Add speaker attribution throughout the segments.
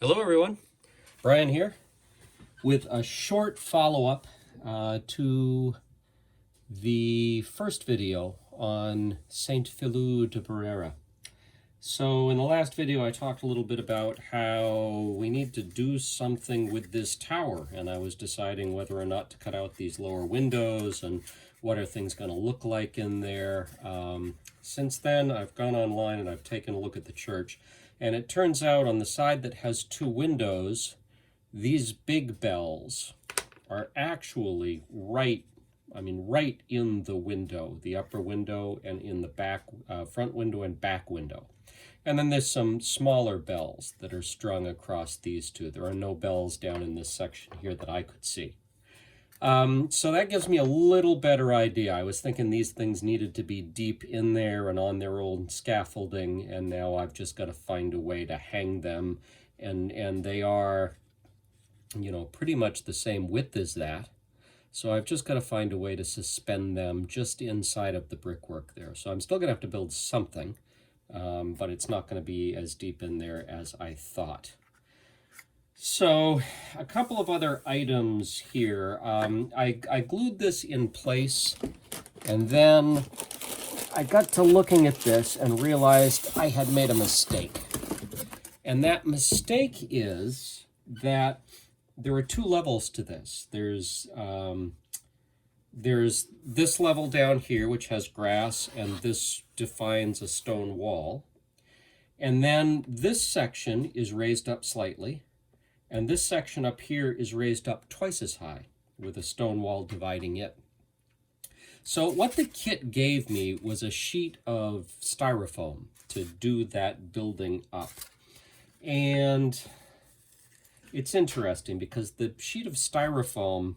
Speaker 1: Hello everyone, Brian here with a short follow-up to the first video on Saint Feliu de Barruera. So in the last video I talked a little bit about how we need to do something with this tower, and I was deciding whether or not to cut out these lower windows and what are things going to look like in there. Since then I've gone online and I've taken a look at the church. And it turns out on the side that has two windows, these big bells are actually right in the window, the upper window, and in the back, front window and back window. And then there's some smaller bells that are strung across these two. There are no bells down in this section here that I could see. So that gives me a little better idea. I was thinking these things needed to be deep in there and on their own scaffolding, and now I've just got to find a way to hang them, and they are, you know, pretty much the same width as that. So I've just got to find a way to suspend them just inside of the brickwork there. So I'm still going to have to build something, but it's not going to be as deep in there as I thought. So a couple of other items here. I glued this in place, and then I got to looking at this and realized I had made a mistake. And that mistake is that there are two levels to this. There's this level down here, which has grass, and this defines a stone wall. And then this section is raised up slightly. And this section up here is raised up twice as high with a stone wall dividing it. So what the kit gave me was a sheet of styrofoam to do that building up. And it's interesting because the sheet of styrofoam,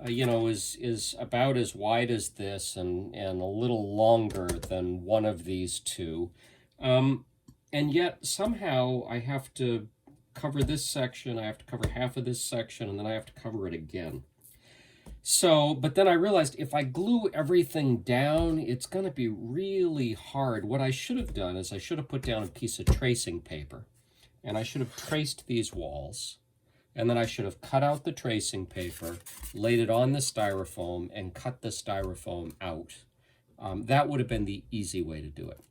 Speaker 1: you know, is about as wide as this and a little longer than one of these two. And yet somehow I have to cover this section, I have to cover half of this section, and then I have to cover it again. So, but then I realized if I glue everything down, it's going to be really hard. What I should have done is I should have put down a piece of tracing paper, and I should have traced these walls, and then I should have cut out the tracing paper, laid it on the styrofoam, and cut the styrofoam out. That would have been the easy way to do it.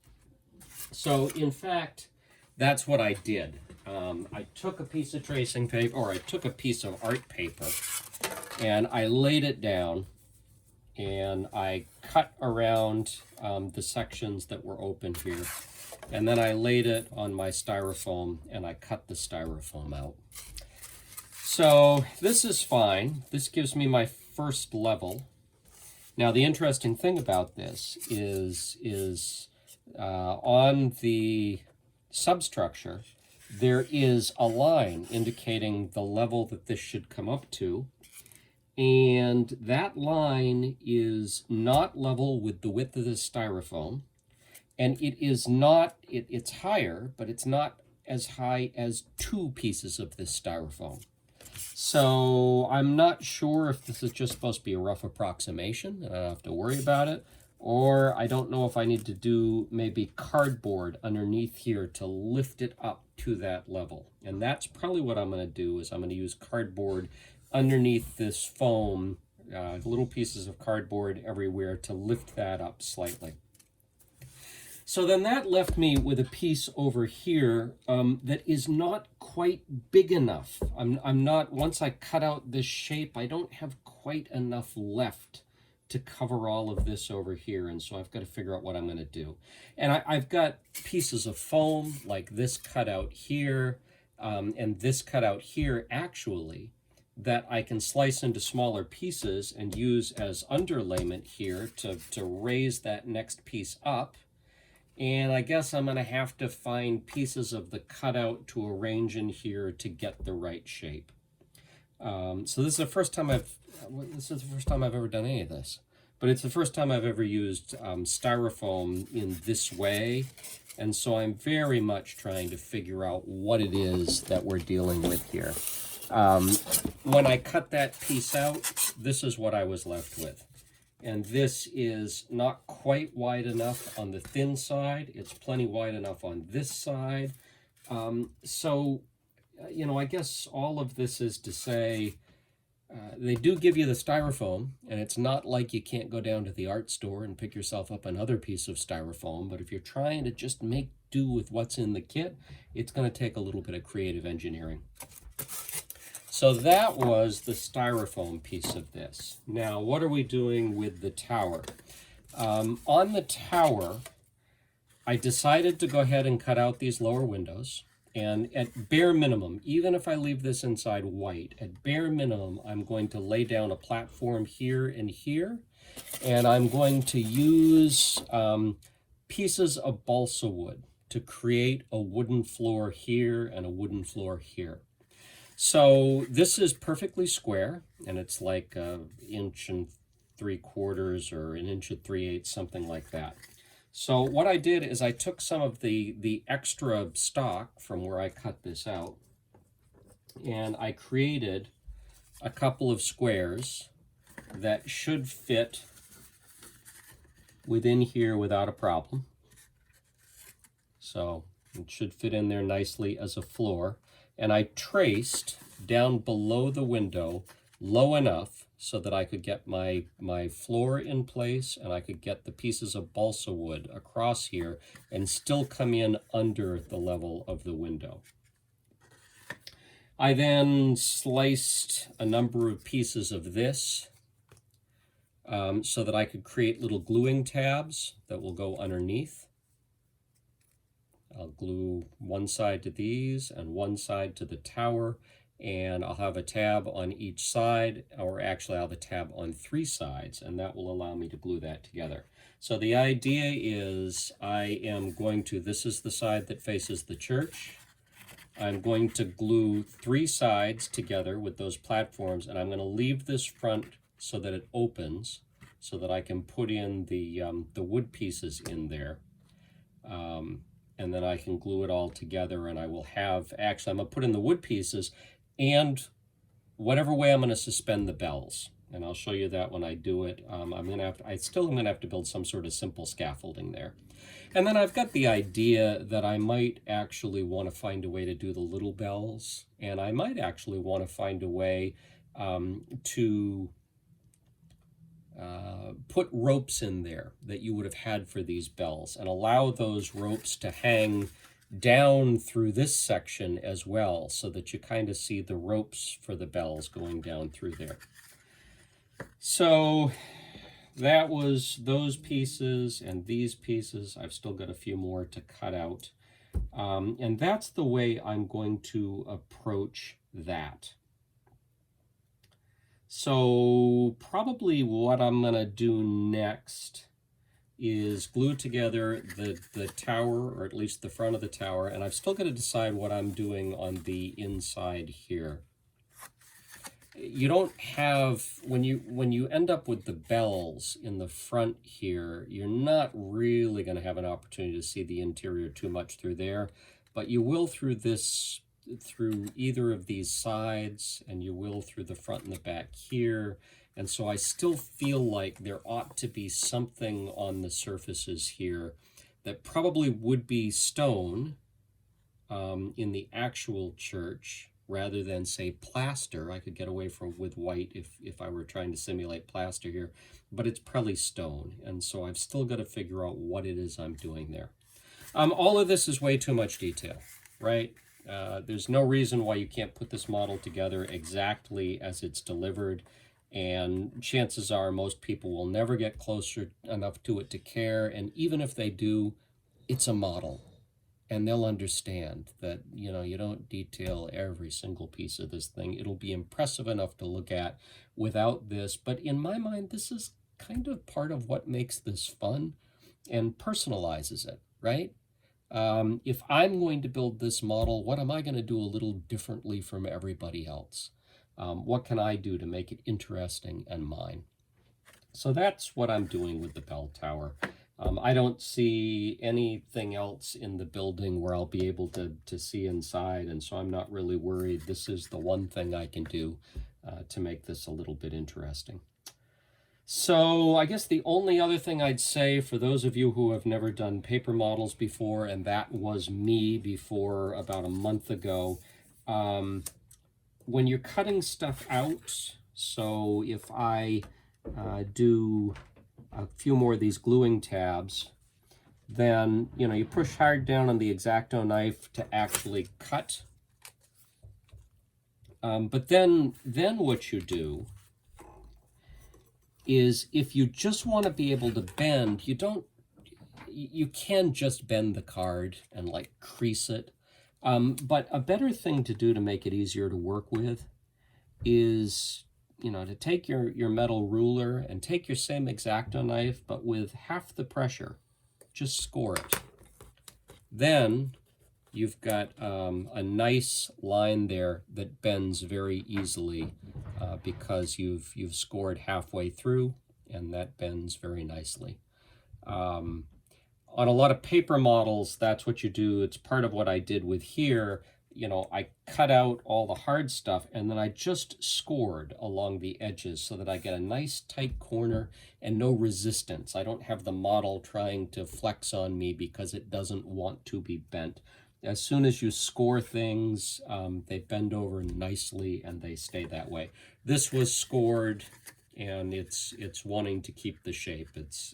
Speaker 1: So, in fact, that's what I did. I took a piece of tracing paper, or I took a piece of art paper, and I laid it down, and I cut around the sections that were open here, and then I laid it on my styrofoam, and I cut the styrofoam out. So this is fine. This gives me my first level. Now the interesting thing about this is on the substructure, there is a line indicating the level that this should come up to, and that line is not level with the width of the styrofoam, and it is not, it's higher, but it's not as high as two pieces of this styrofoam. So I'm not sure if this is just supposed to be a rough approximation, and I don't have to worry about it, or I don't know if I need to do maybe cardboard underneath here to lift it up to that level. And that's probably what I'm going to do, is I'm going to use cardboard underneath this foam, little pieces of cardboard everywhere to lift that up slightly. So then that left me with a piece over here that is not quite big enough. I'm not, once I cut out this shape, I don't have quite enough left to cover all of this over here, and so I've got to figure out what I'm going to do. And I've got pieces of foam like this cut out here and this cut out here actually that I can slice into smaller pieces and use as underlayment here to raise that next piece up. And I guess I'm going to have to find pieces of the cutout to arrange in here to get the right shape. So this is the first time I've ever done any of this, but it's the first time I've ever used styrofoam in this way, and so I'm very much trying to figure out what it is that we're dealing with here. When I cut that piece out, this is what I was left with. And this is not quite wide enough on the thin side. It's plenty wide enough on this side. So you know, I guess all of this is to say, they do give you the styrofoam, and it's not like you can't go down to the art store and pick yourself up another piece of styrofoam, but if you're trying to just make do with what's in the kit, it's going to take a little bit of creative engineering. So that was the styrofoam piece of this. Now, what are we doing with the tower? On the tower, I decided to go ahead and cut out these lower windows. And at bare minimum, even if I leave this inside white, at bare minimum, I'm going to lay down a platform here and here. And I'm going to use pieces of balsa wood to create a wooden floor here and a wooden floor here. So this is perfectly square, and it's like 1 3/4 or 1 3/8, something like that. So what I did is I took some of the extra stock from where I cut this out, and I created a couple of squares that should fit within here without a problem. So it should fit in there nicely as a floor. And I traced down below the window low enough so that I could get my floor in place, and I could get the pieces of balsa wood across here and still come in under the level of the window. I then sliced a number of pieces of this so that I could create little gluing tabs that will go underneath. I'll glue one side to these and one side to the tower, and I'll have a tab on each side, or actually I'll have a tab on 3 sides, and that will allow me to glue that together. So the idea is I am going to, this is the side that faces the church. I'm going to glue 3 sides together with those platforms, and I'm going to leave this front so that it opens, so that I can put in the wood pieces in there. And then I can glue it all together, and I will have, actually I'm going to put in the wood pieces and whatever way I'm going to suspend the bells. And I'll show you that when I do it. I still am going to have to build some sort of simple scaffolding there. And then I've got the idea that I might actually want to find a way to do the little bells, and I might actually want to find a way to put ropes in there that you would have had for these bells, and allow those ropes to hang down through this section as well, so that you kind of see the ropes for the bells going down through there. So that was those pieces and these pieces. I've still got a few more to cut out. And that's the way I'm going to approach that. So probably what I'm going to do next is glue together the tower, or at least the front of the tower, and I've still got to decide what I'm doing on the inside here. You don't have, when you end up with the bells in the front here, you're not really going to have an opportunity to see the interior too much through there, but you will through either of these sides, and you will through the front and the back here. And so I still feel like there ought to be something on the surfaces here that probably would be stone in the actual church, rather than, say, plaster. I could get away with white if I were trying to simulate plaster here, but it's probably stone. And so I've still got to figure out what it is I'm doing there. All of this is way too much detail, right? There's no reason why you can't put this model together exactly as it's delivered, and chances are most people will never get closer enough to it to care, and even if they do, it's a model, and they'll understand that, you know, you don't detail every single piece of this thing. It'll be impressive enough to look at without this, but in my mind, this is kind of part of what makes this fun and personalizes it, right? If I'm going to build this model, what am I going to do a little differently from everybody else? What can I do to make it interesting and mine? So that's what I'm doing with the bell tower. I don't see anything else in the building where I'll be able to see inside, and so I'm not really worried. This is the one thing I can do to make this a little bit interesting. So I guess the only other thing I'd say, for those of you who have never done paper models before, and that was me before about a month ago, when you're cutting stuff out, so if I do a few more of these gluing tabs, then, you know, you push hard down on the X-Acto knife to actually cut. But then what you do is, if you just want to be able to bend, you can just bend the card and like crease it. But a better thing to do to make it easier to work with is, you know, to take your metal ruler and take your same X-Acto knife, but with half the pressure. Just score it. Then you've got a nice line there that bends very easily because you've scored halfway through, and that bends very nicely. On a lot of paper models, that's what you do. It's part of what I did with here. You know, I cut out all the hard stuff, and then I just scored along the edges so that I get a nice tight corner and no resistance. I don't have the model trying to flex on me because it doesn't want to be bent. As soon as you score things, they bend over nicely and they stay that way. This was scored, and it's wanting to keep the shape. It's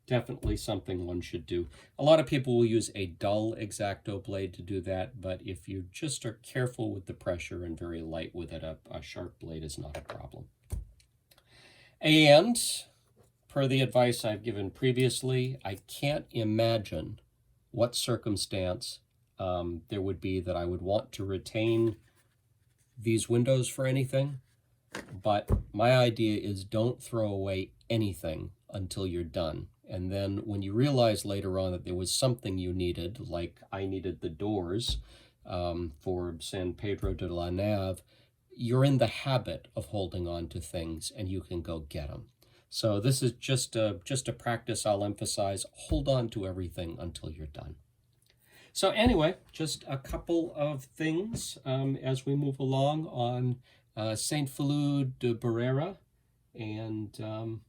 Speaker 1: definitely something one should do. A lot of people will use a dull X-Acto blade to do that, but if you just are careful with the pressure and very light with it, a sharp blade is not a problem. And per the advice I've given previously, I can't imagine what circumstance there would be that I would want to retain these windows for anything. But my idea is, don't throw away anything until you're done. And then when you realize later on that there was something you needed, like I needed the doors for San Pedro de la Nave, you're in the habit of holding on to things and you can go get them. So this is just a practice I'll emphasize. Hold on to everything until you're done. So anyway, just a couple of things as we move along on St. Feliu de Barruera, and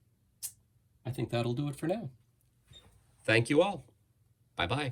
Speaker 1: I think that'll do it for now. Thank you all. Bye-bye.